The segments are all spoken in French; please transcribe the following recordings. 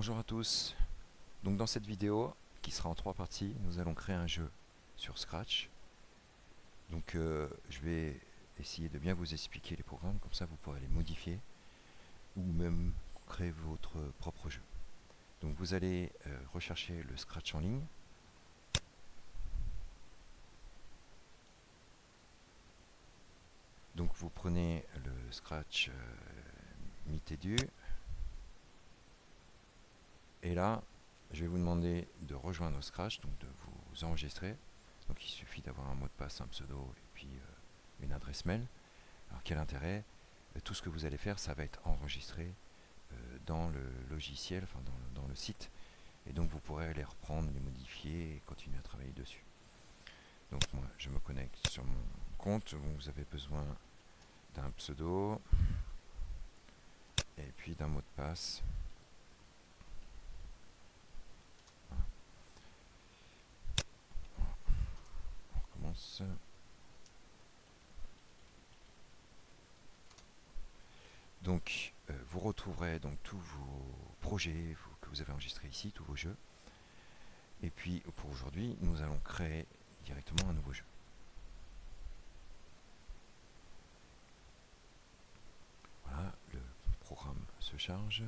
Bonjour à tous. Donc dans cette vidéo, qui sera en 3 parties, nous allons créer un jeu sur Scratch. Donc je vais essayer de bien vous expliquer les programmes, comme ça vous pourrez les modifier ou même créer votre propre jeu. Donc vous allez rechercher le Scratch en ligne. Donc vous prenez le Scratch Mitedu. Et là, je vais vous demander de rejoindre Scratch, donc de vous enregistrer. Donc il suffit d'avoir un mot de passe, un pseudo et puis une adresse mail. Alors quel intérêt? Tout ce que vous allez faire, ça va être enregistré dans le logiciel, enfin dans le site. Et donc vous pourrez les reprendre, les modifier et continuer à travailler dessus. Donc moi, je me connecte sur mon compte. Vous avez besoin d'un pseudo et puis d'un mot de passe. On recommence. Donc vous retrouverez donc tous vos projets que vous avez enregistrés ici, tous vos jeux. Et puis pour aujourd'hui, nous allons créer directement un nouveau jeu. Voilà, le programme se charge.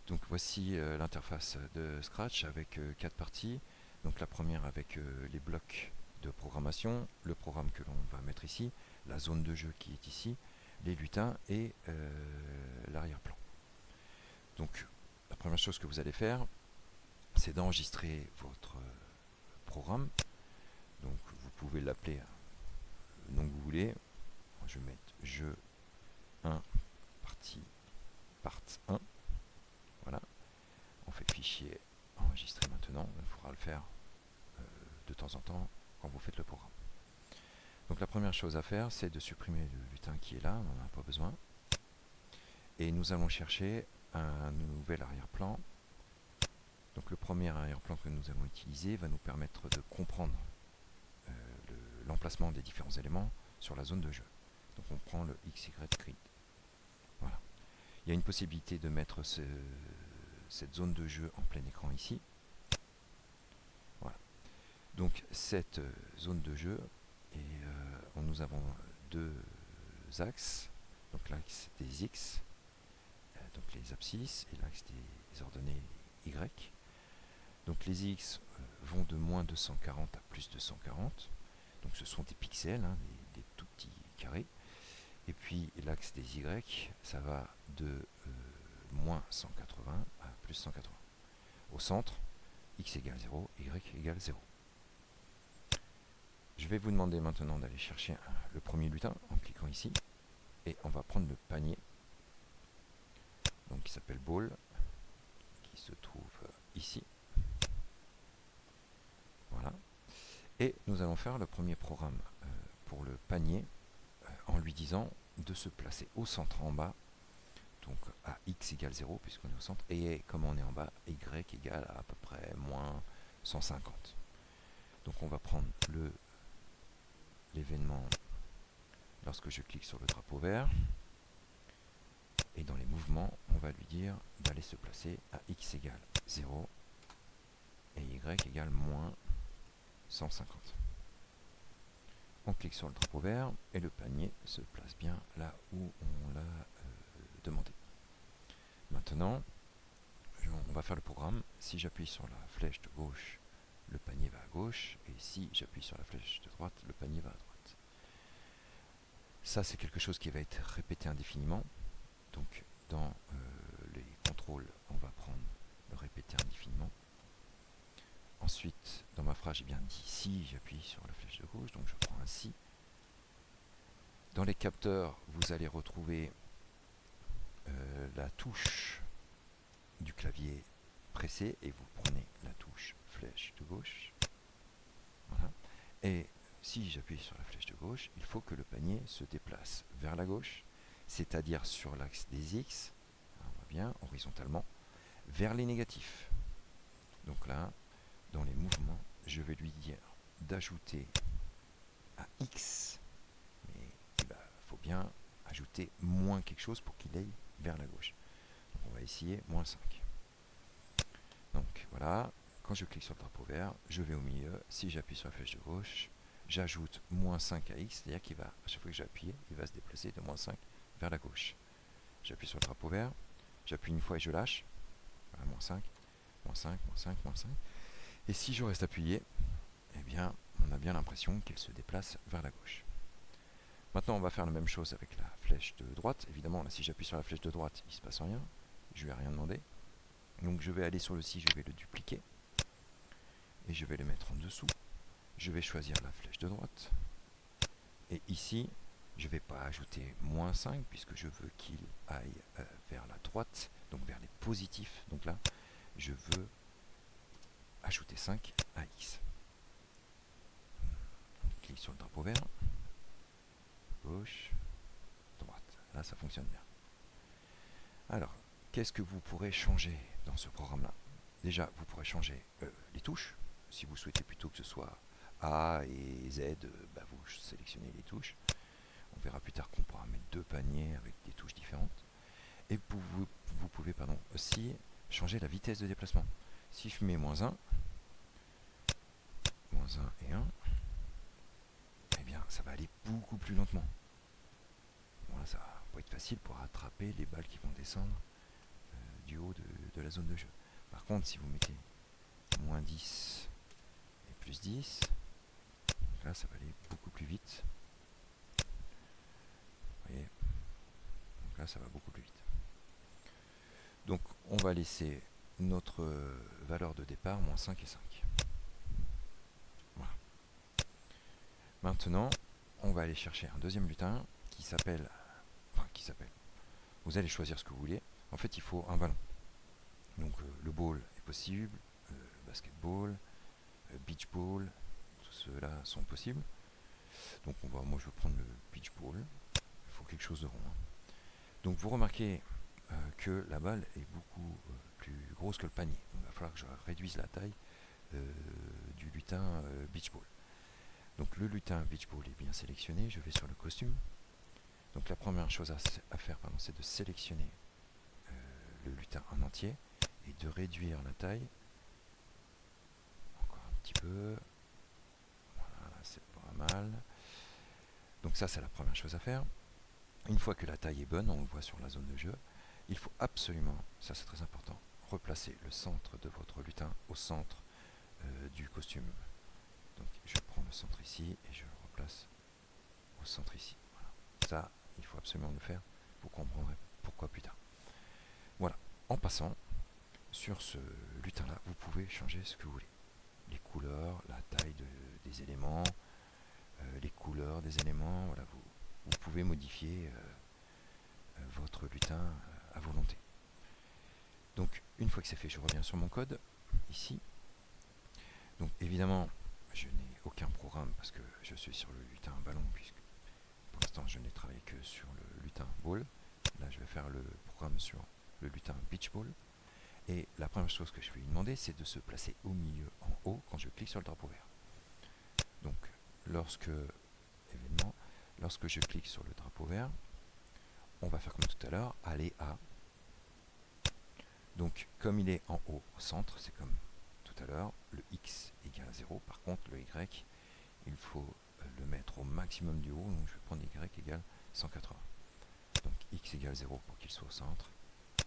Donc voici l'interface de Scratch avec 4 parties. Donc la première avec les blocs de programmation, le programme que l'on va mettre ici, la zone de jeu qui est ici, les lutins et l'arrière-plan. Donc la première chose que vous allez faire, c'est d'enregistrer votre programme. Donc vous pouvez l'appeler le nom que vous voulez. Je vais mettre jeu 1 partie part 1. Voilà. On fait le fichier enregistrer maintenant. Il faudra le faire de temps en temps quand vous faites le programme. Donc la première chose à faire, c'est de supprimer le lutin qui est là, on n'en a pas besoin. Et nous allons chercher un nouvel arrière-plan. Donc le premier arrière-plan que nous allons utiliser va nous permettre de comprendre l'emplacement des différents éléments sur la zone de jeu. Donc on prend le XY grid. Voilà. Il y a une possibilité de mettre cette zone de jeu en plein écran ici. Voilà. Donc cette zone de jeu, et nous avons deux axes. Donc l'axe des X, donc les abscisses, et l'axe des ordonnées Y. Donc les X vont de moins 240 à plus 240. Donc ce sont des pixels, hein, des tout petits carrés. Et puis l'axe des Y, ça va de moins 180 à plus 180. Au centre, X égale 0, Y égale 0. Je vais vous demander maintenant d'aller chercher le premier lutin en cliquant ici. Et on va prendre le panier, donc qui s'appelle Ball, qui se trouve ici. Voilà. Et nous allons faire le premier programme pour le panier en lui disant de se placer au centre en bas, donc à x égale 0 puisqu'on est au centre, et comme on est en bas, y égale à peu près moins 150. Donc on va prendre l'événement lorsque je clique sur le drapeau vert, et dans les mouvements, on va lui dire d'aller se placer à x égale 0 et y égale moins 150. On clique sur le drapeau vert et le panier se place bien là où on l'a demandé. Maintenant, on va faire le programme. Si j'appuie sur la flèche de gauche, le panier va à gauche, et si j'appuie sur la flèche de droite, le panier va à droite. Ça, c'est quelque chose qui va être répété indéfiniment. Donc, dans les contrôles, on va prendre le répéter indéfiniment. Ensuite, dans ma phrase, j'ai bien dit si, j'appuie sur la flèche de gauche, donc je prends un si. Dans les capteurs, vous allez retrouver la touche du clavier pressé et vous prenez la touche flèche de gauche. Voilà. Et si j'appuie sur la flèche de gauche, il faut que le panier se déplace vers la gauche, c'est-à-dire sur l'axe des X, on voit bien, horizontalement, vers les négatifs. Donc là, dans les mouvements, je vais lui dire d'ajouter à X, mais il faut bien ajouter moins quelque chose pour qu'il aille vers la gauche. Donc on va essayer moins 5. Donc voilà, quand je clique sur le drapeau vert, je vais au milieu. Si j'appuie sur la flèche de gauche, j'ajoute moins 5 à X, c'est-à-dire qu'il va, à chaque fois que j'appuie, il va se déplacer de moins 5 vers la gauche. J'appuie sur le drapeau vert, j'appuie une fois et je lâche. Voilà, moins 5, moins 5, moins 5, moins 5. Et si je reste appuyé, eh bien, on a bien l'impression qu'il se déplace vers la gauche. Maintenant, on va faire la même chose avec la flèche de droite. Évidemment, là, si j'appuie sur la flèche de droite, il ne se passe rien. Je ne lui ai rien demandé. Donc, je vais aller sur le si, je vais le dupliquer. Et je vais le mettre en dessous. Je vais choisir la flèche de droite. Et ici, je ne vais pas ajouter moins 5, puisque je veux qu'il aille vers la droite, donc vers les positifs. Donc là, je veux ajouter 5 à X. On clique sur le drapeau vert. Gauche, droite. Là, ça fonctionne bien. Alors, qu'est-ce que vous pourrez changer dans ce programme-là? Déjà, vous pourrez changer les touches. Si vous souhaitez plutôt que ce soit A et Z, vous sélectionnez les touches. On verra plus tard qu'on pourra mettre 2 paniers avec des touches différentes. Et vous pouvez aussi changer la vitesse de déplacement. Si je mets -1 et 1, eh bien, ça va aller beaucoup plus lentement. Voilà, ça va pas être facile pour attraper les balles qui vont descendre du haut de la zone de jeu. Par contre, si vous mettez -10 et +10, là, ça va aller beaucoup plus vite. Vous voyez, donc là, ça va beaucoup plus vite. Donc, on va laisser notre valeur de départ, -5 et 5. Voilà. Maintenant, on va aller chercher un deuxième lutin qui s'appelle... Vous allez choisir ce que vous voulez. En fait, il faut un ballon. Donc, le ball est possible, basketball, beach ball, tout cela sont possibles. Donc, moi, je vais prendre le beach ball. Il faut quelque chose de rond. Donc, vous remarquez que la balle est beaucoup plus grosse que le panier. Donc, il va falloir que je réduise la taille du lutin beach ball. Donc, le lutin beach ball est bien sélectionné. Je vais sur le costume. Donc, la première chose à faire, c'est de sélectionner le lutin en entier et de réduire la taille. Encore un petit peu. Voilà, c'est pas mal. Donc ça, c'est la première chose à faire. Une fois que la taille est bonne, on le voit sur la zone de jeu, il faut absolument, ça c'est très important, replacer le centre de votre lutin au centre du costume. Donc je prends le centre ici et je le replace au centre ici. Voilà. Ça, il faut absolument le faire. Vous comprendrez pourquoi plus tard. Voilà. En passant, sur ce lutin-là, vous pouvez changer ce que vous voulez. Les couleurs, la taille des éléments, les couleurs des éléments. Voilà, vous pouvez modifier votre lutin à volonté. Donc, une fois que c'est fait, je reviens sur mon code, ici. Donc, évidemment, je n'ai aucun programme parce que je suis sur le lutin ballon, puisque pour l'instant, je n'ai travaillé que sur le lutin ball. Là, je vais faire le programme sur le lutin beach ball. Et la première chose que je vais lui demander, c'est de se placer au milieu, en haut, quand je clique sur le drapeau vert. Donc, lorsque je clique sur le drapeau vert, on va faire comme tout à l'heure, aller à. Donc, comme il est en haut au centre, c'est comme tout à l'heure, le x égale 0. Par contre, le y, il faut le mettre au maximum du haut. Donc, je vais prendre y égale 180. Donc, x égale 0 pour qu'il soit au centre,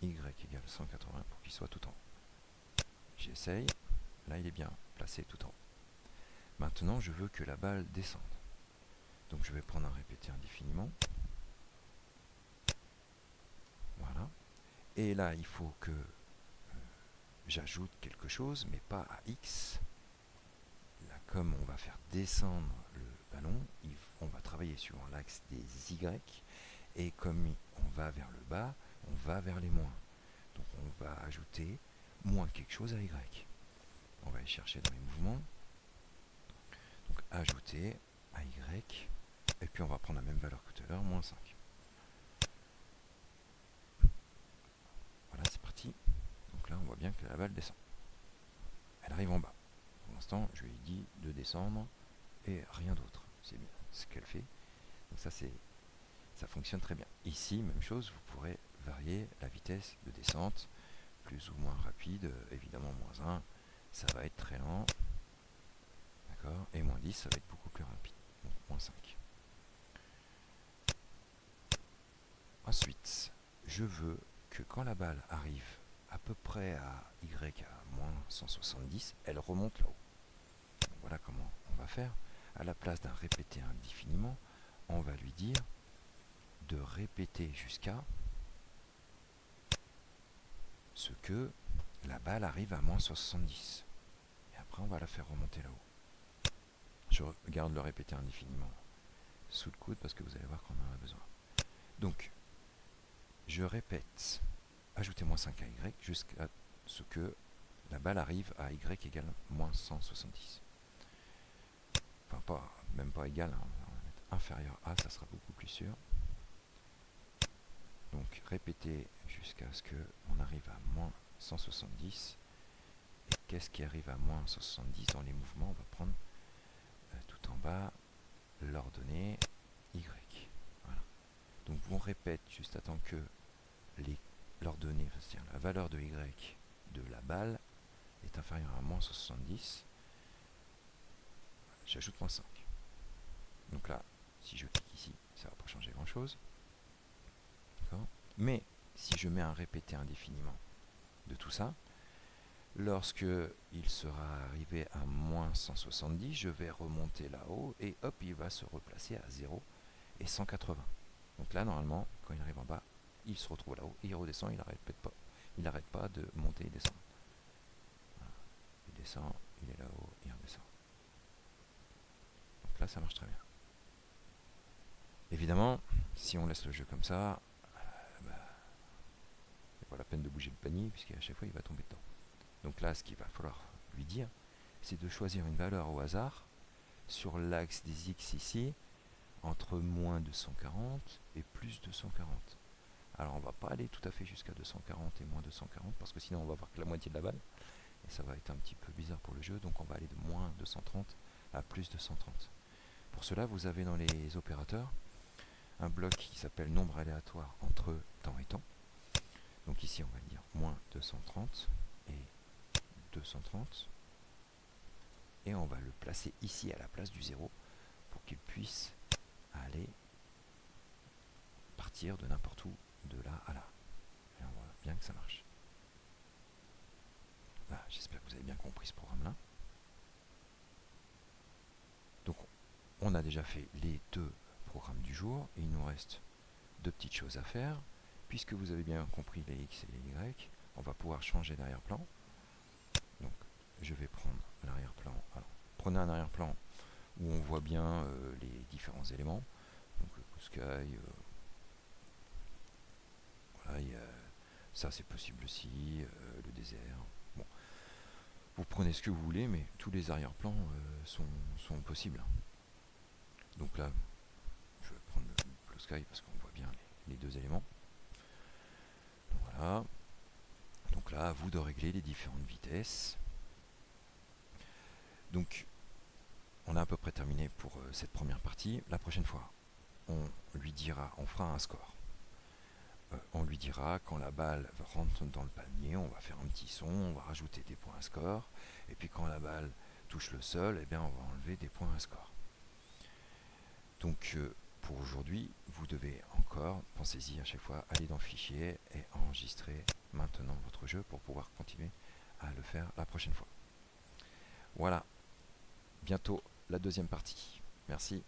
y égale 180 pour qu'il soit tout en haut. J'essaye. Là, il est bien placé tout en haut. Maintenant, je veux que la balle descende. Donc, je vais prendre un répété indéfiniment. Voilà. Et là, il faut que j'ajoute quelque chose, mais pas à x. Là, comme on va faire descendre le ballon, on va travailler sur l'axe des y. Et comme on va vers le bas, on va vers les moins. Donc, on va ajouter moins quelque chose à y. On va aller chercher dans les mouvements. Donc, ajouter à y. Et puis, on va prendre la même valeur que tout à l'heure, -5. Voilà, c'est parti. Donc là, on voit bien que la balle descend. Elle arrive en bas. Pour l'instant, je lui ai dit de descendre et rien d'autre. C'est bien ce qu'elle fait. Donc ça fonctionne très bien. Ici, même chose, vous pourrez varier la vitesse de descente. plus ou moins rapide. Évidemment, -1, ça va être très lent. D'accord. Et -10, ça va être beaucoup plus rapide. Donc, -5. Ensuite, je veux que quand la balle arrive à peu près à Y à -170, elle remonte là-haut. Voilà comment on va faire. À la place d'un répéter indéfiniment, on va lui dire de répéter jusqu'à ce que la balle arrive à -70. Et après, on va la faire remonter là-haut. Je regarde le répéter indéfiniment sous le coude parce que vous allez voir qu'on en a besoin. Donc, je répète, ajoutez -5 à Y jusqu'à ce que la balle arrive à Y égale -170. Enfin, même pas égal, hein, on va mettre inférieur à, ça sera beaucoup plus sûr. Donc, répétez jusqu'à ce qu'on arrive à -170. Et qu'est-ce qui arrive à -170 dans les mouvements? On va prendre tout en bas l'ordonnée Y. Voilà. Donc, on répète juste à temps que l'ordonnée, c'est-à-dire la valeur de Y de la balle est inférieure à -170. J'ajoute -5. Donc là, si je clique ici, ça ne va pas changer grand-chose. Mais si je mets un répété indéfiniment de tout ça, lorsque il sera arrivé à -170, je vais remonter là-haut et hop, il va se replacer à 0 et 180. Donc là, normalement, quand il arrive en bas, il se retrouve là-haut et il redescend, il n'arrête pas de monter et descendre. Voilà. Il descend, il est là-haut, il redescend. Donc là, ça marche très bien. Évidemment, si on laisse le jeu comme ça, c'est pas la peine de bouger le panier puisqu'à chaque fois il va tomber dedans. Donc là, ce qu'il va falloir lui dire, c'est de choisir une valeur au hasard sur l'axe des X ici, entre -240 et +240. Alors on va pas aller tout à fait jusqu'à 240 et -240 parce que sinon on va voir que la moitié de la balle et ça va être un petit peu bizarre pour le jeu, donc on va aller de -230 à +230. Pour cela, vous avez dans les opérateurs un bloc qui s'appelle nombre aléatoire entre temps et temps. Donc ici on va dire -230 et 230 et on va le placer ici à la place du 0 pour qu'il puisse aller partir de n'importe où, de là à là. Et on voit bien que ça marche. Voilà, j'espère que vous avez bien compris ce programme-là. Donc on a déjà fait les deux programmes du jour. Il nous reste deux petites choses à faire. Puisque vous avez bien compris les X et les Y, on va pouvoir changer d'arrière-plan. Donc je vais prendre l'arrière-plan. Alors, prenez un arrière-plan où on voit bien les différents éléments. Donc le blue sky, voilà, ça c'est possible aussi, le désert. Bon, vous prenez ce que vous voulez, mais tous les arrière-plans sont possibles. Donc là, je vais prendre le blue sky parce qu'on voit bien les deux éléments. Donc voilà. Donc là, à vous de régler les différentes vitesses. Donc, on a à peu près terminé pour cette première partie. La prochaine fois, on lui dira, on fera un score. On lui dira quand la balle rentre dans le panier, on va faire un petit son, on va rajouter des points à score. Et puis quand la balle touche le sol, eh bien on va enlever des points à score. Donc pour aujourd'hui, vous devez encore, pensez-y à chaque fois, aller dans Fichier et enregistrer maintenant votre jeu pour pouvoir continuer à le faire la prochaine fois. Voilà, bientôt la deuxième partie. Merci.